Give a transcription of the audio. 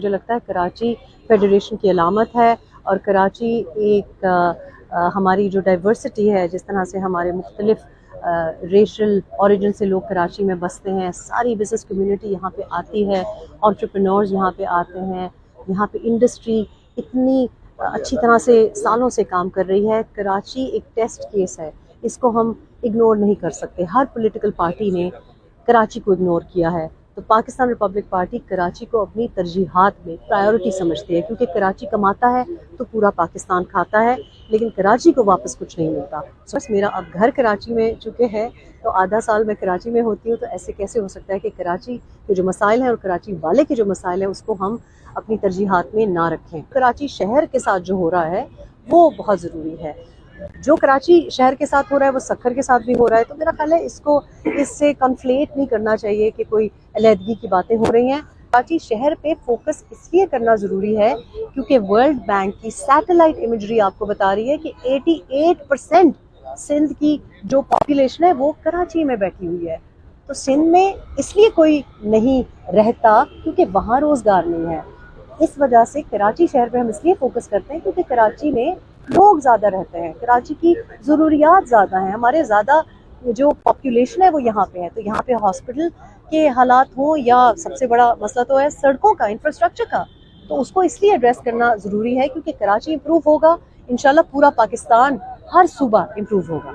مجھے لگتا ہے کراچی فیڈریشن کی علامت ہے، اور کراچی ایک ہماری جو ڈائیورسٹی ہے، جس طرح سے ہمارے مختلف ریشل اوریجن سے لوگ کراچی میں بستے ہیں، ساری بزنس کمیونٹی یہاں پہ آتی ہے، انٹرپرینورز یہاں پہ آتے ہیں، یہاں پہ انڈسٹری اتنی اچھی طرح سے سالوں سے کام کر رہی ہے۔ کراچی ایک ٹیسٹ کیس ہے، اس کو ہم اگنور نہیں کر سکتے۔ ہر پولیٹیکل پارٹی نے کراچی کو اگنور کیا ہے، تو پاکستان ریپبلک پارٹی کراچی کو اپنی ترجیحات میں پرائیورٹی سمجھتی ہے، کیونکہ کراچی کماتا ہے تو پورا پاکستان کھاتا ہے، لیکن کراچی کو واپس کچھ نہیں ملتا۔ بس میرا اب گھر کراچی میں چکے ہے، تو آدھا سال میں کراچی میں ہوتی ہوں، تو ایسے کیسے ہو سکتا ہے کہ کراچی کے جو مسائل ہیں اور کراچی والے کے جو مسائل ہیں اس کو ہم اپنی ترجیحات میں نہ رکھیں۔ کراچی شہر کے ساتھ جو ہو رہا ہے وہ بہت ضروری ہے۔ جو کراچی شہر کے ساتھ ہو رہا ہے وہ سکھر کے ساتھ بھی ہو رہا ہے، تو میرا خیال ہے اس سے کنفلیٹ نہیں کرنا چاہیے کہ کوئی علیحدگی کی باتیں ہو رہی ہیں۔ کراچی شہر پہ فوکس اس لیے کرنا ضروری ہے کیونکہ ورلڈ بینک کی سیٹلائٹ امیجری آپ کو بتا رہی ہے کہ 88% سندھ کی جو پاپولیشن ہے وہ کراچی میں بیٹھی ہوئی ہے، تو سندھ میں اس لیے کوئی نہیں رہتا کیونکہ وہاں روزگار نہیں ہے۔ اس وجہ سے کراچی شہر پہ ہم اس لیے فوکس کرتے ہیں کیونکہ کراچی میں لوگ زیادہ رہتے ہیں، کراچی کی ضروریات زیادہ ہیں، ہمارے زیادہ جو پاپولیشن ہے وہ یہاں پہ ہے، تو یہاں پہ ہاسپٹل کے حالات ہوں یا سب سے بڑا مسئلہ تو ہے سڑکوں کا، انفراسٹرکچر کا، تو اس کو اس لیے ایڈریس کرنا ضروری ہے کیونکہ کراچی امپروو ہوگا، انشاءاللہ پورا پاکستان ہر صوبہ امپروو ہوگا۔